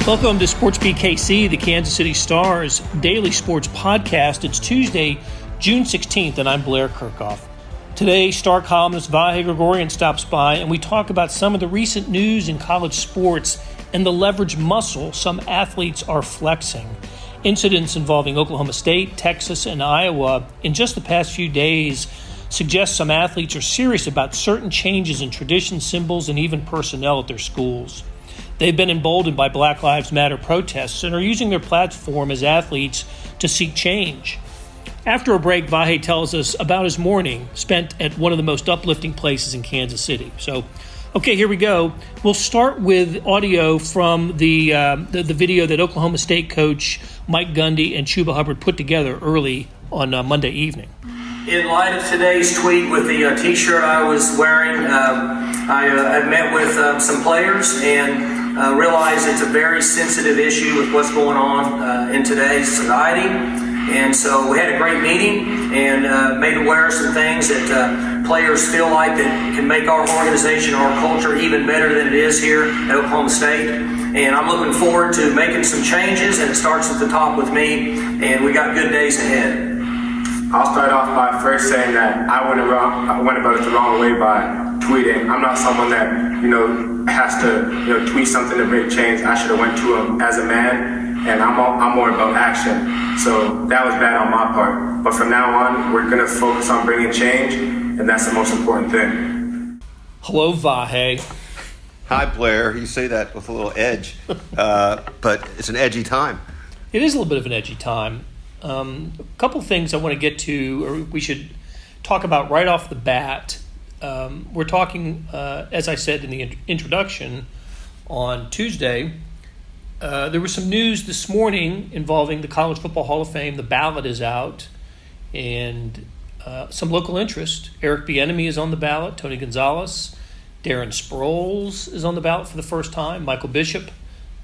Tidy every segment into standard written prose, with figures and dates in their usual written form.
Welcome to SportsBeat KC, the Kansas City Star's daily sports podcast. It's Tuesday, June 16th, and I'm Blair Kerkhoff. Today, Star columnist Vahe Gregorian stops by, and we talk about some of the recent news in college sports and the leverage muscle some athletes are flexing. Incidents involving Oklahoma State, Texas, and Iowa in just the past few days suggest some athletes are serious about certain changes in tradition, symbols, and even personnel at their schools. They've been emboldened by Black Lives Matter protests and are using their platform as athletes to seek change. After a break, Vahe tells us about his morning spent at one of the most uplifting places in Kansas City. So, okay, here we go. We'll start with audio from the video that Oklahoma State coach Mike Gundy and Chuba Hubbard put together early on Monday evening. In light of today's tweet with the T-shirt I was wearing, I met with some players and realized it's a very sensitive issue with what's going on in today's society. And so we had a great meeting and made aware of some things that players feel like that can make our organization, our culture even better than it is here at Oklahoma State. And I'm looking forward to making some changes, and it starts at the top with me, and we got good days ahead. I'll start off by first saying that I went about it the wrong way by tweeting. I'm not someone that, has to, tweet something to break change. I should have went to him as a man, and I'm more about action. So that was bad on my part. But from now on, we're going to focus on bringing change, and that's the most important thing. Hello, Vahe. Hi, Blair. You say that with a little edge, but it's an edgy time. It is a little bit of an edgy time. A couple things I want to get to, or we should talk about right off the bat. We're talking, as I said in the introduction, on Tuesday. There was some news this morning involving the College Football Hall of Fame. The ballot is out, and some local interest. Eric Bieniemy is on the ballot. Tony Gonzalez, Darren Sproles is on the ballot for the first time. Michael Bishop,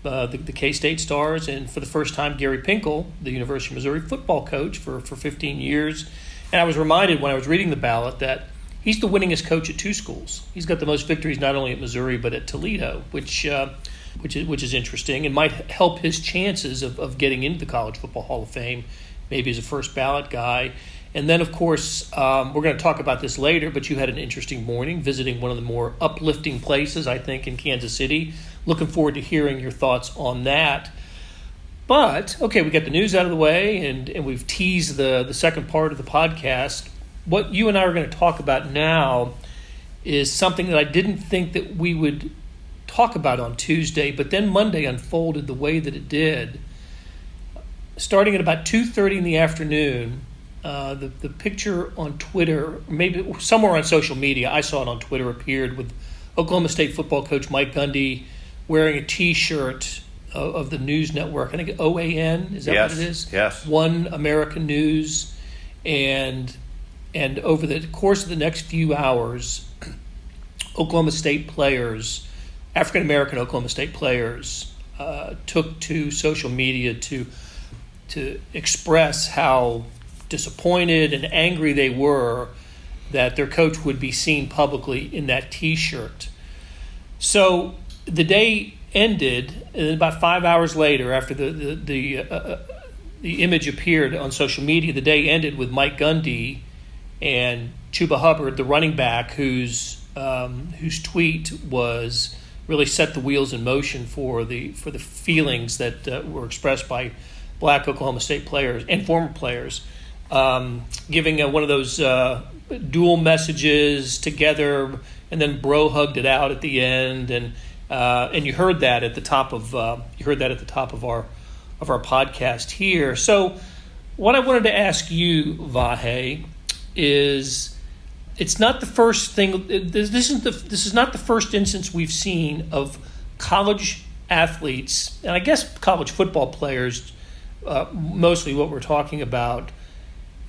the K-State Stars, and for the first time, Gary Pinkel, the University of Missouri football coach for 15 years. And I was reminded when I was reading the ballot that he's the winningest coach at two schools. He's got the most victories not only at Missouri but at Toledo, which is interesting and might help his chances of getting into the College Football Hall of Fame, maybe as a first ballot guy. And then, of course, we're going to talk about this later, but you had an interesting morning visiting one of the more uplifting places, I think, in Kansas City. Looking forward to hearing your thoughts on that. But, okay, we got the news out of the way, and we've teased the second part of the podcast. What you and I are going to talk about now is something that I didn't think that we would talk about on Tuesday, but then Monday unfolded the way that it did. Starting at about 2:30 in the afternoon, the picture on Twitter, maybe somewhere on social media, I saw it on Twitter, appeared with Oklahoma State football coach Mike Gundy wearing a T-shirt of the news network. I think OAN, is that what it is? Yes. One American News. And over the course of the next few hours, Oklahoma State players, African-American Oklahoma State players, took to social media to express how disappointed and angry they were that their coach would be seen publicly in that T-shirt. So the day ended, and about 5 hours later, after the image appeared on social media, the day ended with Mike Gundy and Chuba Hubbard, the running back, whose tweet was really set the wheels in motion for the feelings that were expressed by Black Oklahoma State players and former players, giving one of those dual messages together, and then bro hugged it out at the end, and you heard that at the top of our podcast here. So, what I wanted to ask you, Vahe, is it's not the first thing. This is not the first instance we've seen of college athletes, and I guess college football players, mostly what we're talking about,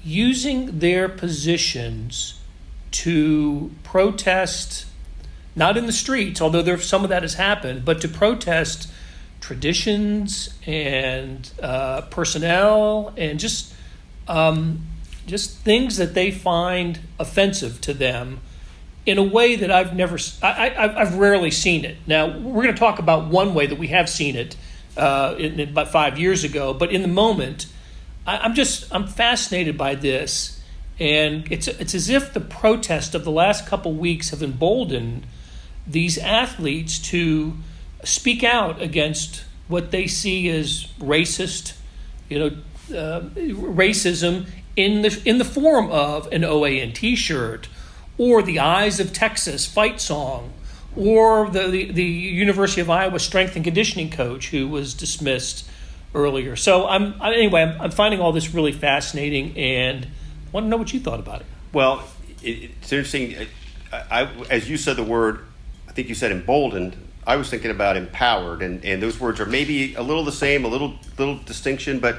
using their positions to protest, not in the streets, although some of that has happened, but to protest traditions and personnel and just things that they find offensive to them in a way that I've rarely seen it. Now, we're going to talk about one way that we have seen it about 5 years ago. But in the moment, I'm fascinated by this, and it's as if the protest of the last couple weeks have emboldened these athletes to speak out against what they see as racist, racism in the form of an OAN T-shirt, or the Eyes of Texas fight song, or the University of Iowa strength and conditioning coach who was dismissed earlier. So I'm finding all this really fascinating, and I want to know what you thought about it. Well, it's interesting. As you said the word, I think you said emboldened. I was thinking about empowered, and those words are maybe a little the same, a little distinction, but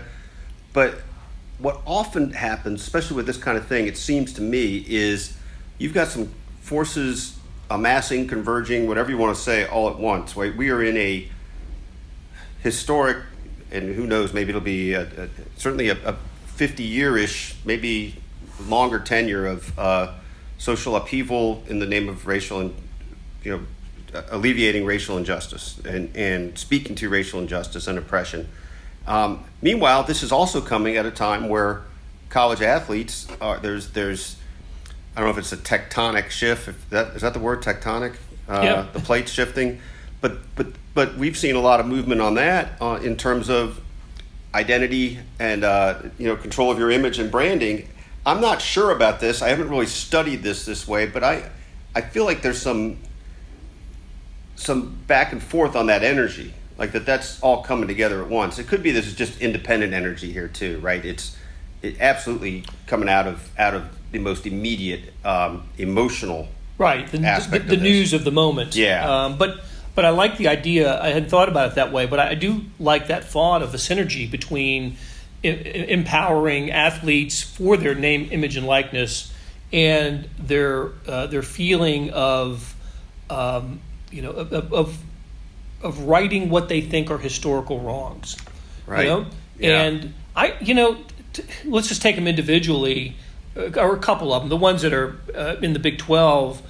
what often happens, especially with this kind of thing, it seems to me, is you've got some forces amassing, converging, whatever you want to say, all at once. Right? We are in a historic, and who knows, maybe it'll be certainly a 50-year-ish, maybe longer tenure of social upheaval in the name of racial and, alleviating racial injustice and speaking to racial injustice and oppression. Meanwhile, this is also coming at a time where college athletes there's I don't know if it's a tectonic shift. Is that the word, tectonic? Yep. The plates shifting, but we've seen a lot of movement on that in terms of identity and control of your image and branding. I'm not sure about this. I haven't really studied this way, but I feel like there's some back and forth on that energy. Like that's all coming together at once. It could be this is just independent energy here too, right? It absolutely coming out of the most immediate emotional aspect the of news of the moment. Yeah. But I like the idea. I hadn't thought about it that way, but I do like that thought of a synergy between empowering athletes for their name, image, and likeness, and their feeling of righting what they think are historical wrongs, right? Yeah. And let's just take them individually, or a couple of them. The ones that are in the Big 12,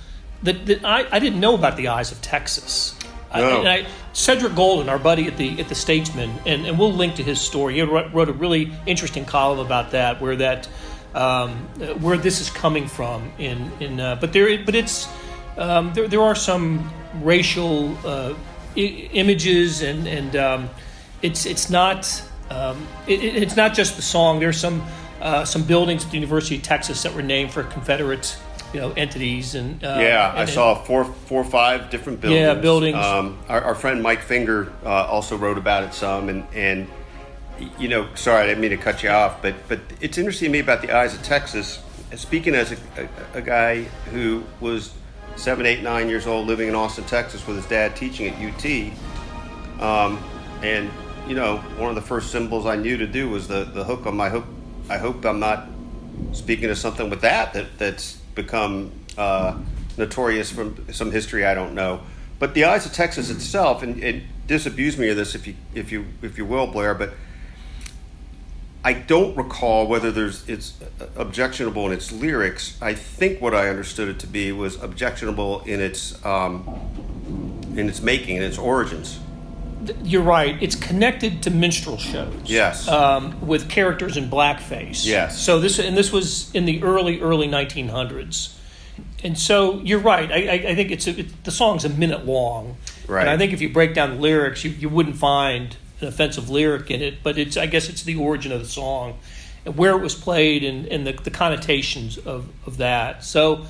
that I didn't know about the Eyes of Texas. No. Cedric Golden, our buddy at the Statesman, and we'll link to his story. He wrote a really interesting column about that, where this is coming from. There are some racial images, and it's not just the song. There's some buildings at the University of Texas that were named for Confederate entities, and I saw four or five different buildings. Yeah, buildings. Our friend Mike Finger also wrote about it some, and sorry, I didn't mean to cut you off, but it's interesting to me about the Eyes of Texas. Speaking as a guy who was 7, 8, 9 years old, living in Austin, Texas, with his dad teaching at UT, and one of the first symbols I knew to do was the hook on my hook. I hope I'm not speaking of something with that's become notorious from some history I don't know. But the Eyes of Texas itself, and disabuse me of this if you will, Blair, but I don't recall whether it's objectionable in its lyrics. I think what I understood it to be was objectionable in its making, in its origins. You're right. It's connected to minstrel shows. Yes. With characters in blackface. Yes. So this was in the early 1900s, and so you're right. I think the song's a minute long. Right. And I think if you break down the lyrics, you wouldn't find an offensive lyric in it. But I guess it's the origin of the song, and where it was played, and the connotations of that. So,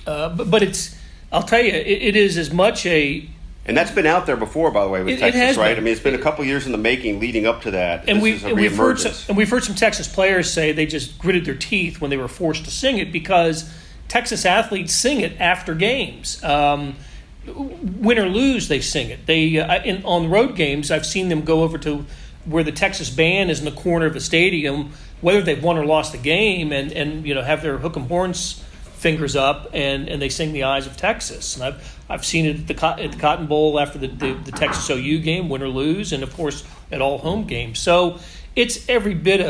but it's. I'll tell you, it is as much a. And that's been out there before, by the way, with Texas, right? I mean, it's been a couple years in the making leading up to that. And we've heard some Texas players say they just gritted their teeth when they were forced to sing it, because Texas athletes sing it after games. Win or lose, they sing it. On road games, I've seen them go over to where the Texas band is in the corner of the stadium, whether they've won or lost the game, and have their hook and horns fingers up, and they sing the Eyes of Texas. And I've seen it at the Cotton Bowl after the Texas OU game, win or lose, and of course at all home games. So it's every bit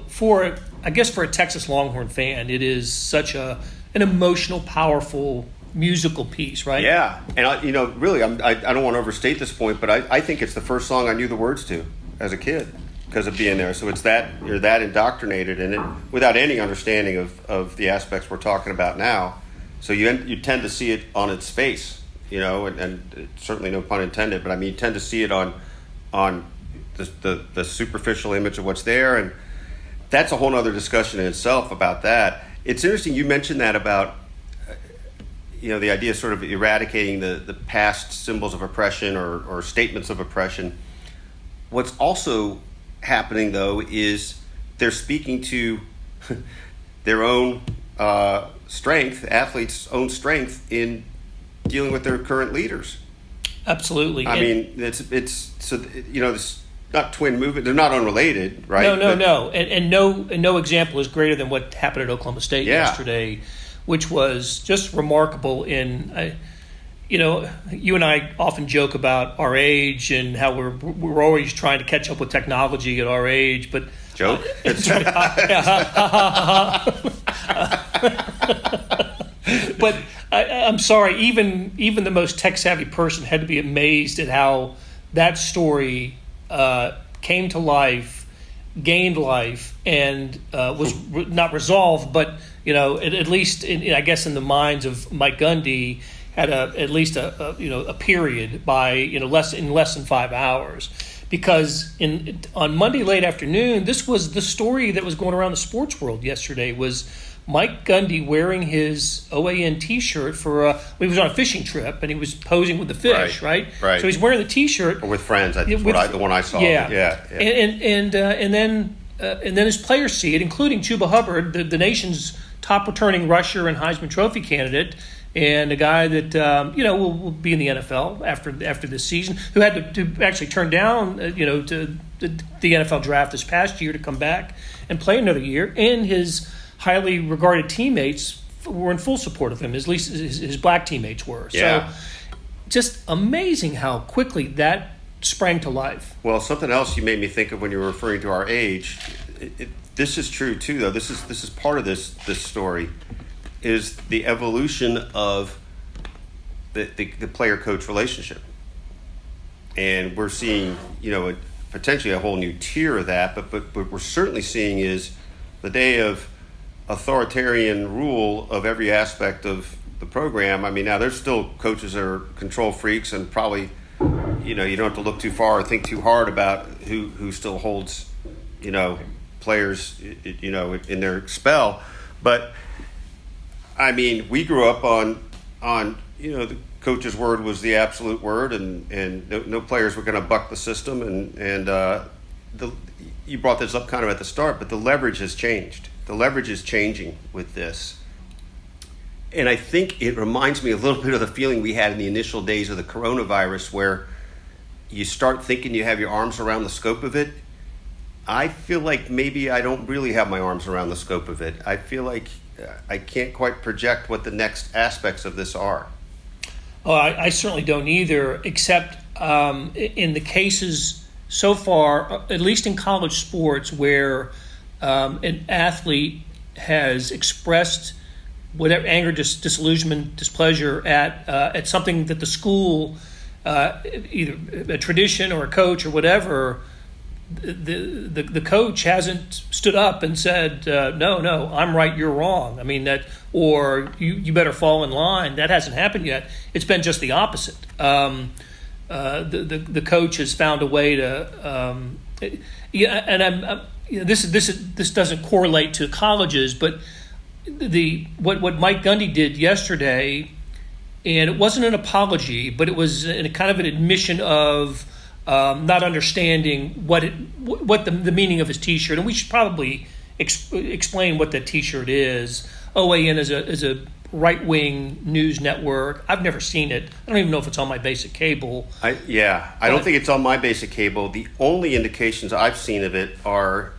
for a Texas Longhorn fan, it is such an emotional, powerful musical piece, right? Yeah, and really, I don't want to overstate this point, but I think it's the first song I knew the words to as a kid because of being there. So it's that you're that indoctrinated in it without any understanding of the aspects we're talking about now. So you tend to see it on its face, and certainly no pun intended, but I mean you tend to see it on the superficial image of what's there, and that's a whole other discussion in itself about that. It's interesting you mentioned that about the idea of sort of eradicating the past symbols of oppression or statements of oppression. What's also happening, though, is they're speaking to their own strength, athletes' own strength in dealing with their current leaders. Absolutely. I mean, it's so it's not twin movement. They're not unrelated, right? No. And no example is greater than what happened at Oklahoma State yesterday, which was just remarkable. You and I often joke about our age and how we're always trying to catch up with technology at our age, but joke. But I'm sorry, even the most tech savvy person had to be amazed at how that story came to life, gained life, and was not resolved, but at least I guess in the minds of Mike Gundy, had at least a period by less than 5 hours, because on Monday late afternoon, this was the story that was going around the sports world yesterday, was Mike Gundy wearing his OAN T-shirt he was on a fishing trip and he was posing with the fish, right? Right. So he's wearing the T-shirt or with friends. I think the one I saw. Yeah. And then his players see it, including Chuba Hubbard, the nation's top returning rusher and Heisman Trophy candidate, and a guy that will be in the NFL after this season, who had to actually turn down to the NFL draft this past year to come back and play another year, and his highly regarded teammates were in full support of him. At least his black teammates were. Yeah. So just amazing how quickly that sprang to life. Well, something else you made me think of when you were referring to our age. This is true too, though. This is part of this story, is the evolution of the player-coach relationship, and we're seeing potentially a whole new tier of that. But what we're certainly seeing is the day of authoritarian rule of every aspect of the program. I mean, now there's still coaches that are control freaks, and probably you don't have to look too far or think too hard about who still holds players in their spell. But I mean, we grew up on the coach's word was the absolute word, and no players were going to buck the system, and you brought this up kind of at the start, but the leverage has changed. The leverage is changing with this. And I think it reminds me a little bit of the feeling we had in the initial days of the coronavirus, where you start thinking you have your arms around the scope of it. I feel like maybe I don't really have my arms around the scope of it. I feel like I can't quite project what the next aspects of this are. Oh, I certainly don't either, except in the cases so far, at least in college sports, where an athlete has expressed whatever anger, disillusionment, displeasure at something that the school, either a tradition or a coach or whatever, the coach hasn't stood up and said, no, I'm right, you're wrong. I mean, that, or you better fall in line. That hasn't happened yet. It's been just the opposite. The coach has found a way to, this doesn't correlate to colleges, but what Mike Gundy did yesterday, and it wasn't an apology, but it was kind of an admission of not understanding what the meaning of his T-shirt, and we should probably explain what that T-shirt is. OAN is a right-wing news network. I've never seen it. I don't even know if it's on my basic cable. I don't think it's on my basic cable. The only indications I've seen of it are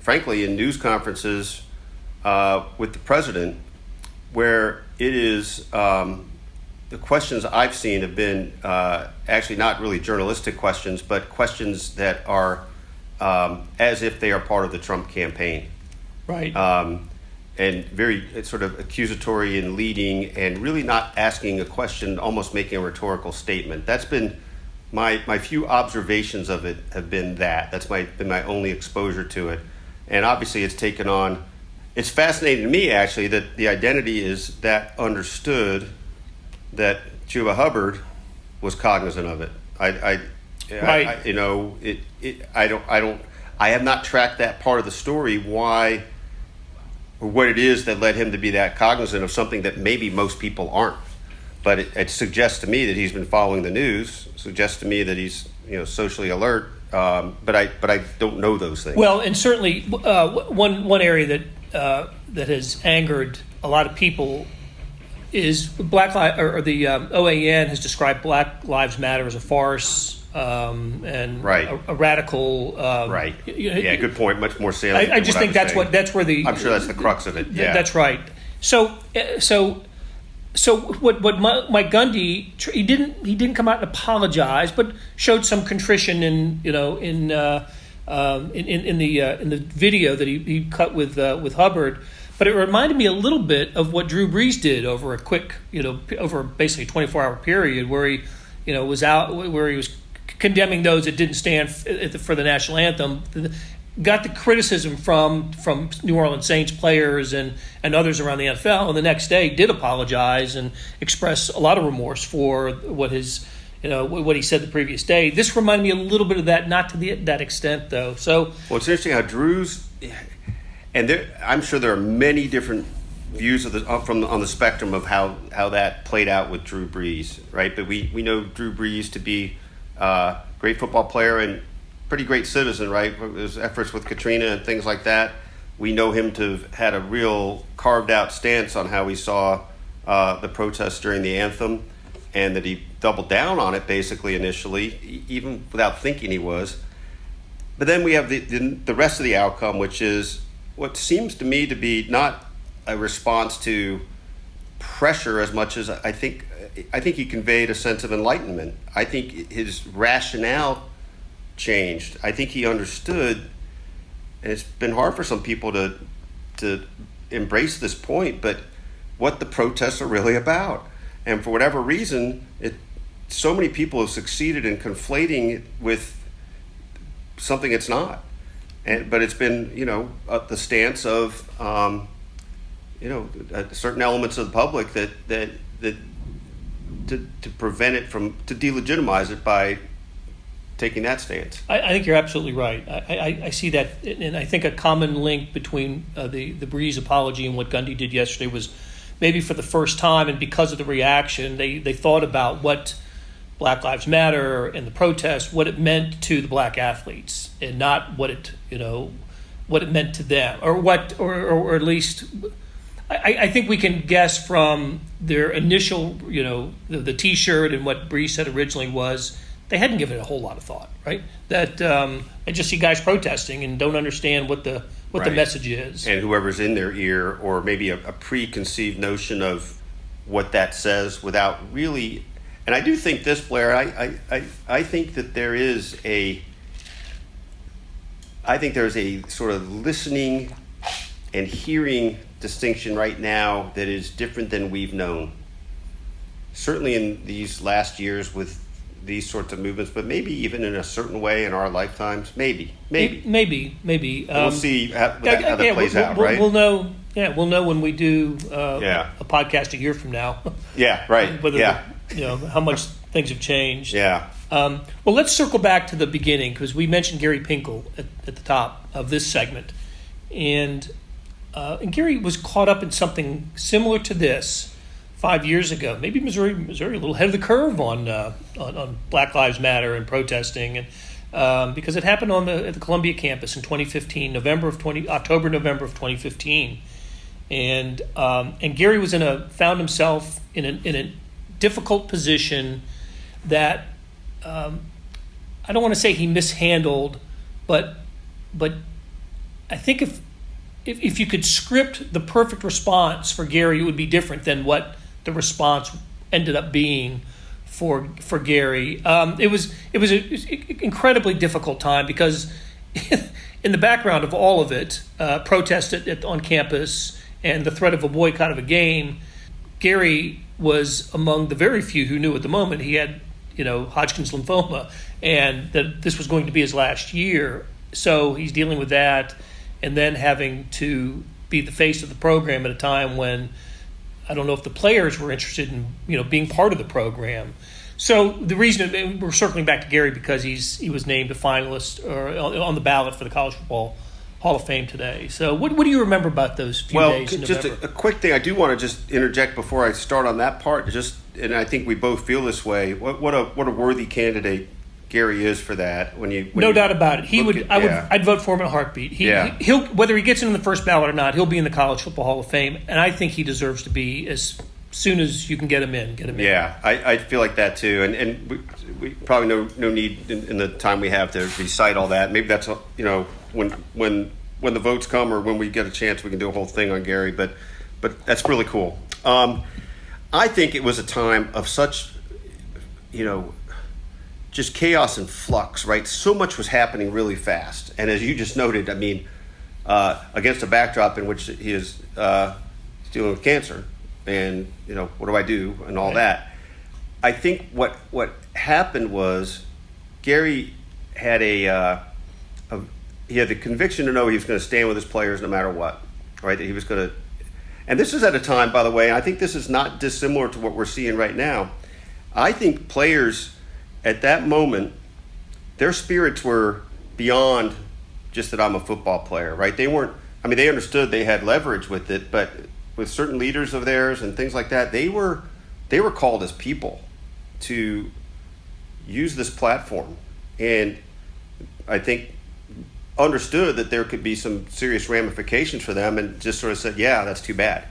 frankly in news conferences with the president, where it is the questions I've seen have been actually not really journalistic questions, but questions that are as if they are part of the Trump campaign. Right. very sort of accusatory and leading, and really not asking a question, almost making a rhetorical statement. That's been my few observations of it have been that. That's been my only exposure to it. And obviously it's taken on, it's fascinating to me actually that the identity is that understood that Chuba Hubbard was cognizant of it. I have not tracked that part of the story, why or what it is that led him to be that cognizant of something that maybe most people aren't. But it suggests to me that he's been following the news, suggests to me that he's socially alert, but I don't know those things. Well, and certainly one area that has angered a lot of people is the OAN has described Black Lives Matter as a farce. And right. a radical right. Yeah, good point. Much more salient. I just think that's where I'm sure that's the crux of it. Yeah, that's right. So what Mike Gundy, he didn't come out and apologize, but showed some contrition in the video that he cut with Hubbard. But it reminded me a little bit of what Drew Brees did over a quick over basically a 24-hour period where he was out, where he was condemning those that didn't stand for the national anthem, got the criticism from New Orleans Saints players and others around the NFL, and the next day did apologize and express a lot of remorse for what he said the previous day. This reminded me a little bit of that, not to that extent though. So, well, it's interesting how Drew's, and I'm sure there are many different views on the spectrum of how that played out with Drew Brees, right? But we know Drew Brees to be a great football player and pretty great citizen, right? His efforts with Katrina and things like that. We know him to have had a real carved out stance on how he saw the protests during the anthem, and that he doubled down on it basically initially, even without thinking he was. But then we have the rest of the outcome, which is what seems to me to be not a response to pressure as much as I think he conveyed a sense of enlightenment. I think his rationale changed. I think he understood, and it's been hard for some people to embrace this point, but what the protests are really about. And for whatever reason, so many people have succeeded in conflating it with something it's not. But it's been, the stance of, certain elements of the public that to prevent it to delegitimize it by taking that stance. I think you're absolutely right. I see that, and I think a common link between the Brees apology and what Gundy did yesterday was maybe for the first time, and because of the reaction, they thought about what Black Lives Matter and the protest, what it meant to the black athletes, and not what it meant to them, or at least. I think we can guess from their initial, the T-shirt and what Brees said originally was they hadn't given it a whole lot of thought, right? That I just see guys protesting and don't understand what the message is, and whoever's in their ear, or maybe a preconceived notion of what that says without really. And I do think this, Blair. I think that there's a sort of listening and hearing distinction right now that is different than we've known. Certainly in these last years with these sorts of movements, but maybe even in a certain way in our lifetimes. Maybe. We'll see how that plays out, right? We'll know. Yeah, we'll know when we do a podcast a year from now. Yeah, right. Whether how much things have changed. Yeah. Well, let's circle back to the beginning, because we mentioned Gary Pinkel at the top of this segment, and Gary was caught up in something similar to this 5 years ago. Maybe Missouri a little ahead of the curve on Black Lives Matter and protesting, and because it happened at the Columbia campus in 2015, October, November of 2015, and Gary was found himself in a difficult position that I don't want to say he mishandled, but I think if you could script the perfect response for Gary, it would be different than what the response ended up being for Gary. It was an incredibly difficult time because in the background of all of it, protests on campus and the threat of a boycott of a game, Gary was among the very few who knew at the moment he had, Hodgkin's lymphoma, and that this was going to be his last year. So he's dealing with that, and then having to be the face of the program at a time when I don't know if the players were interested in, being part of the program. So the reason we're circling back to Gary because he was named a finalist or on the ballot for the College Football Hall of Fame today. So what do you remember about those few days in just November? a quick thing. I do want to just interject before I start on that part. And I think we both feel this way. What a worthy candidate Gary is for that. No doubt about it. I'd vote for him in a heartbeat. He'll whether he gets in the first ballot or not, he'll be in the College Football Hall of Fame, and I think he deserves to be as soon as you can get him in. Yeah, I feel like that too, and we probably no need in the time we have to recite all that. Maybe that's when the votes come or when we get a chance, we can do a whole thing on Gary. But that's really cool. I think it was a time of such, just chaos and flux, right? So much was happening really fast. And as you just noted, against a backdrop in which he is dealing with cancer and, what do I do and all that. I think what happened was Gary had he had the conviction to know he was going to stand with his players no matter what, right? That he was going to, and this is at a time, by the way, and I think this is not dissimilar to what we're seeing right now. I think players at that moment, their spirits were beyond just that I'm a football player, right? They weren't, they understood they had leverage with it, but with certain leaders of theirs and things like that, they were called as people to use this platform. And I think understood that there could be some serious ramifications for them and just sort of said, yeah, that's too bad.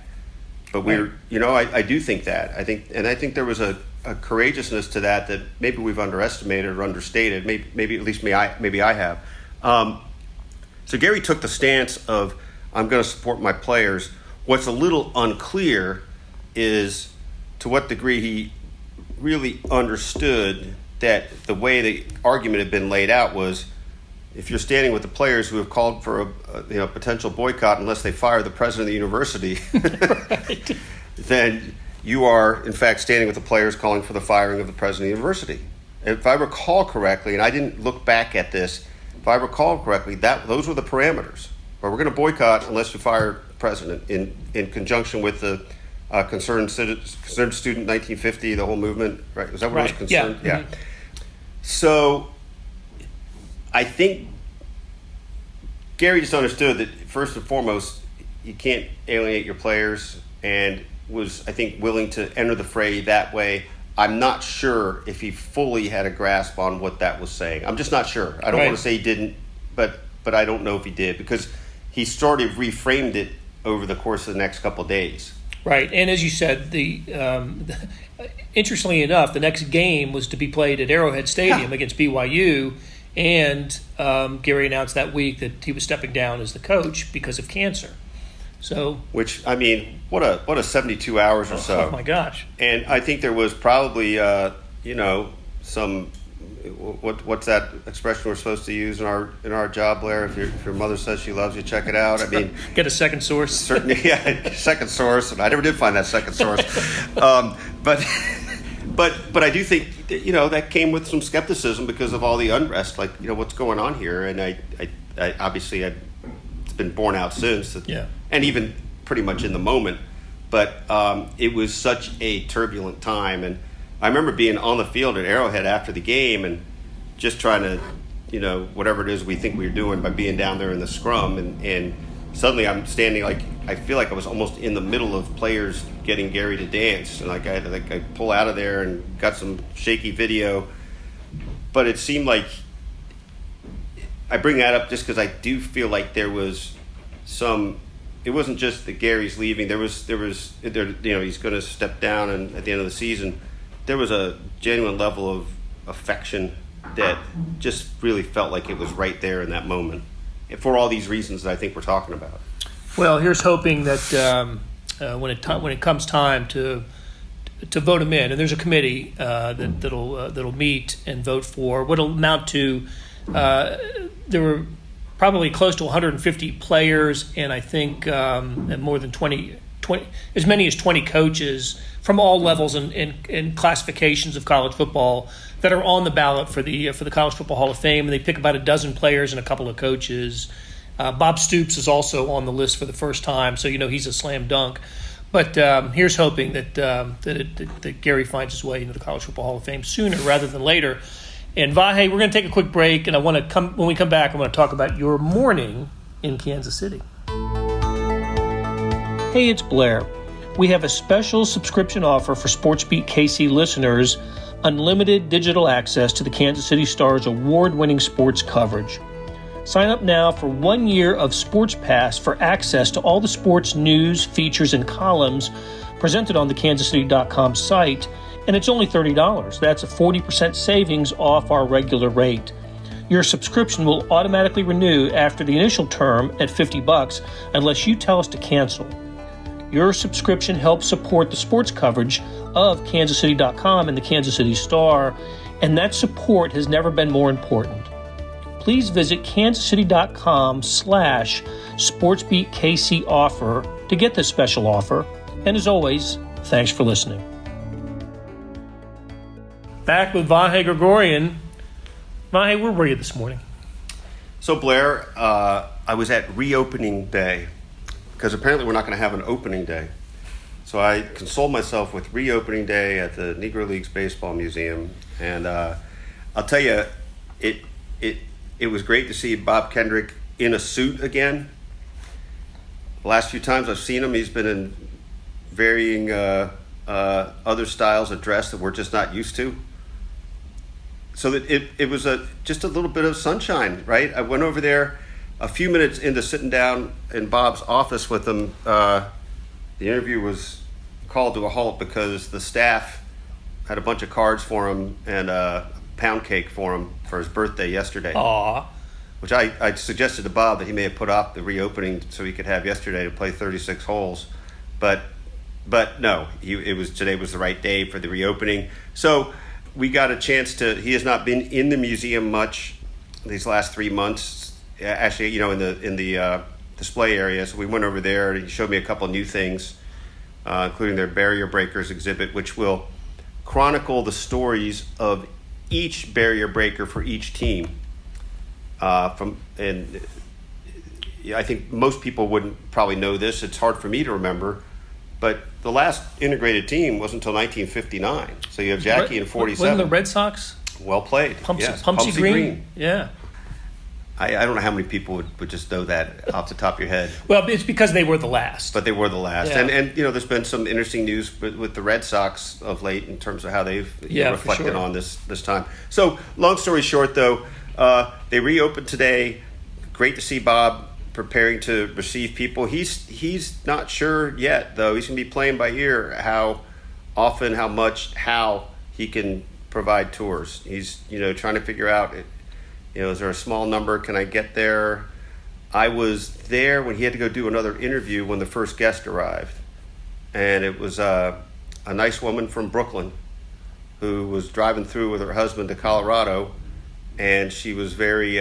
But I do think that. I think there was a courageousness to that maybe we've underestimated or understated. Maybe at least maybe I have. So Gary took the stance of I'm going to support my players. What's a little unclear is to what degree he really understood that the way the argument had been laid out was if you're standing with the players who have called for a potential boycott unless they fire the president of the university, right. Then you are, in fact, standing with the players calling for the firing of the president of the university. If I recall correctly, and I didn't look back at this, if I recall correctly, those were the parameters. But we're going to boycott unless you fire the president in conjunction with the concerned student 1950, the whole movement, right? Was that what it was concerned? Yeah. Mm-hmm. So I think Gary just understood that first and foremost, you can't alienate your players and was, I think, willing to enter the fray that way. I'm not sure if he fully had a grasp on what that was saying. I'm just not sure. I don't want to say he didn't, but I don't know if he did because he sort of reframed it over the course of the next couple of days. Right, and as you said, interestingly enough, the next game was to be played at Arrowhead Stadium against BYU, and Gary announced that week that he was stepping down as the coach because of cancer. So, which what a 72 hours or so. Oh my gosh! And I think there was probably some what's that expression we're supposed to use in our job, Blair? If your mother says she loves you, check it out. Get a second source. Certainly, yeah, second source. And I never did find that second source. But I do think that came with some skepticism because of all the unrest. Like what's going on here, and I obviously it's been borne out since. Yeah. And even pretty much in the moment, but it was such a turbulent time. And I remember being on the field at Arrowhead after the game and just trying to, whatever it is we think we were doing by being down there in the scrum. And suddenly I'm standing I feel like I was almost in the middle of players getting Gary to dance. And I had to pull out of there and got some shaky video. But it seemed like I bring that up just because I do feel like there was some. It wasn't just that Gary's leaving. There was he's going to step down, and at the end of the season, there was a genuine level of affection that just really felt like it was right there in that moment, for all these reasons that I think we're talking about. Well, here's hoping that when it comes time to vote him in, and there's a committee that'll meet and vote for what'll amount to there were probably close to 150 players, and I think and more than 20, as many as 20 coaches from all levels and classifications of college football that are on the ballot for the College Football Hall of Fame. And they pick about a dozen players and a couple of coaches. Bob Stoops is also on the list for the first time, so he's a slam dunk. But here's hoping that Gary finds his way into the College Football Hall of Fame sooner rather than later. And Vahe, we're going to take a quick break, and when we come back, I want to talk about your morning in Kansas City. Hey, it's Blair. We have a special subscription offer for SportsBeat KC listeners, unlimited digital access to the Kansas City Star's award-winning sports coverage. Sign up now for 1 year of Sports Pass for access to all the sports news, features, and columns presented on the kansascity.com site, and it's only $30. That's a 40% savings off our regular rate. Your subscription will automatically renew after the initial term at $50 unless you tell us to cancel. Your subscription helps support the sports coverage of kansascity.com and the Kansas City Star, and that support has never been more important. Please visit kansascity.com/SportsBeatKC offer to get this special offer. And as always, thanks for listening. Back with Vahe Gregorian. Vahe, where were you this morning? So, Blair, I was at reopening day because apparently we're not going to have an opening day. So I consoled myself with reopening day at the Negro Leagues Baseball Museum. And I'll tell you, it was great to see Bob Kendrick in a suit again. The last few times I've seen him, he's been in varying other styles of dress that we're just not used to. So that it was just a little bit of sunshine, right? I went over there a few minutes into sitting down in Bob's office with him. The interview was called to a halt because the staff had a bunch of cards for him and a pound cake for him for his birthday yesterday. Aww. Which I suggested to Bob that he may have put off the reopening so he could have yesterday to play 36 holes. But no, today was the right day for the reopening. So we got a chance he has not been in the museum much these last 3 months. Actually, in the display area. So we went over there and he showed me a couple new things, including their barrier breakers exhibit, which will chronicle the stories of each barrier breaker for each team. And I think most people wouldn't probably know this. It's hard for me to remember. But the last integrated team wasn't until 1959. So you have Jackie in 47. Wasn't the Red Sox? Well played. Pumpsy Green. Yeah. I don't know how many people would just know that off the top of your head. Well, it's because they were the last. But they were the last. Yeah. And there's been some interesting news with the Red Sox of late in terms of how they've reflected on this time. So long story short, though, they reopened today. Great to see Bob preparing to receive people. He's not sure yet, though. He's going to be playing by ear how often, how much, how he can provide tours. He's trying to figure out, is there a small number? Can I get there? I was there when he had to go do another interview when the first guest arrived. And it was a nice woman from Brooklyn who was driving through with her husband to Colorado, and she was very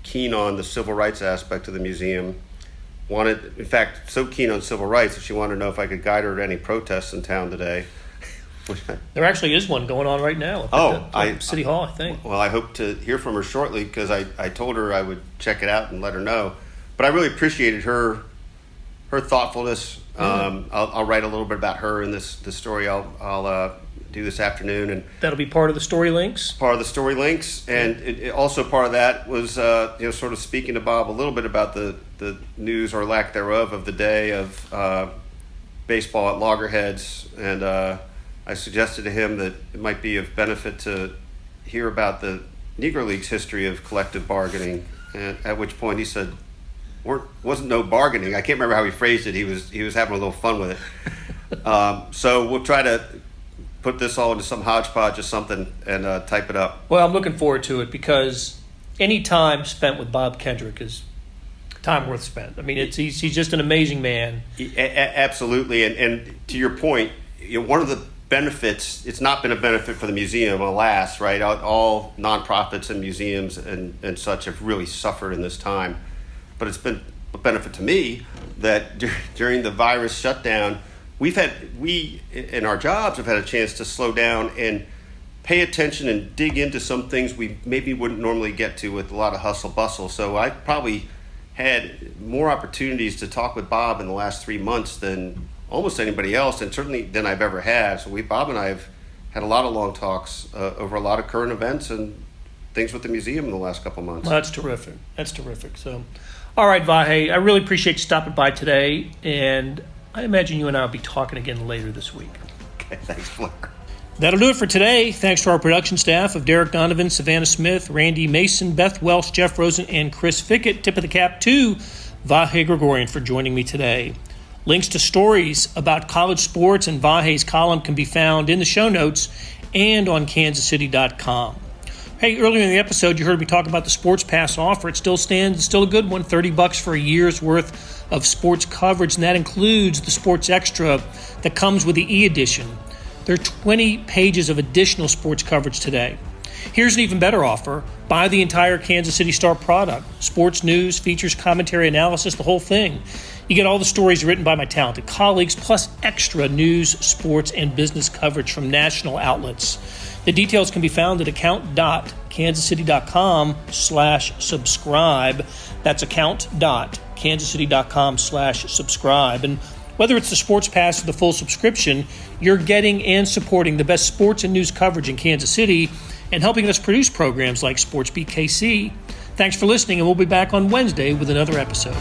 keen on the civil rights aspect of the museum. In fact, so keen on civil rights that she wanted to know if I could guide her to any protests in town today. There actually is one going on right now at City Hall, I think. Well, I hope to hear from her shortly because I told her I would check it out and let her know. But I really appreciated her thoughtfulness. I'll write a little bit about her in this story I'll do this afternoon, and that'll be part of the story links. Part of the story links, and it also part of that was sort of speaking to Bob a little bit about the news or lack thereof of the day of baseball at loggerheads, and I suggested to him that it might be of benefit to hear about the Negro League's history of collective bargaining, and at which point he said, wasn't no bargaining. I can't remember how he phrased it. He was having a little fun with it. So we'll try to put this all into some hodgepodge or something and type it up. Well, I'm looking forward to it because any time spent with Bob Kendrick is time worth spent. I mean, he's just an amazing man. Absolutely, and to your point, one of the benefits, it's not been a benefit for the museum, alas, right? All nonprofits and museums and such have really suffered in this time. But it's been a benefit to me that during the virus shutdown, we in our jobs have had a chance to slow down and pay attention and dig into some things we maybe wouldn't normally get to with a lot of hustle bustle. So I probably had more opportunities to talk with Bob in the last 3 months than almost anybody else, and certainly than I've ever had. So Bob and I have had a lot of long talks over a lot of current events and things with the museum in the last couple months. Well, that's terrific. That's terrific. So, all right, Vahe, I really appreciate you stopping by today, and I imagine you and I will be talking again later this week. Okay, thanks, Blair. That'll do it for today. Thanks to our production staff of Derek Donovan, Savannah Smith, Randy Mason, Beth Welsh, Jeff Rosen, and Chris Fickett. Tip of the cap to Vahe Gregorian for joining me today. Links to stories about college sports and Vahe's column can be found in the show notes and on kansascity.com. Hey, earlier in the episode, you heard me talk about the Sports Pass offer. It still stands. It's still a good one, $30 for a year's worth of sports coverage, and that includes the Sports Extra that comes with the e-edition. There are 20 pages of additional sports coverage today. Here's an even better offer. Buy the entire Kansas City Star product. Sports news, features, commentary, analysis, the whole thing. You get all the stories written by my talented colleagues, plus extra news, sports, and business coverage from national outlets. The details can be found at account.kansascity.com/subscribe. That's account.kansascity.com/subscribe. And whether it's the Sports Pass or the full subscription, you're getting and supporting the best sports and news coverage in Kansas City and helping us produce programs like SportsBeat KC. Thanks for listening, and we'll be back on Wednesday with another episode.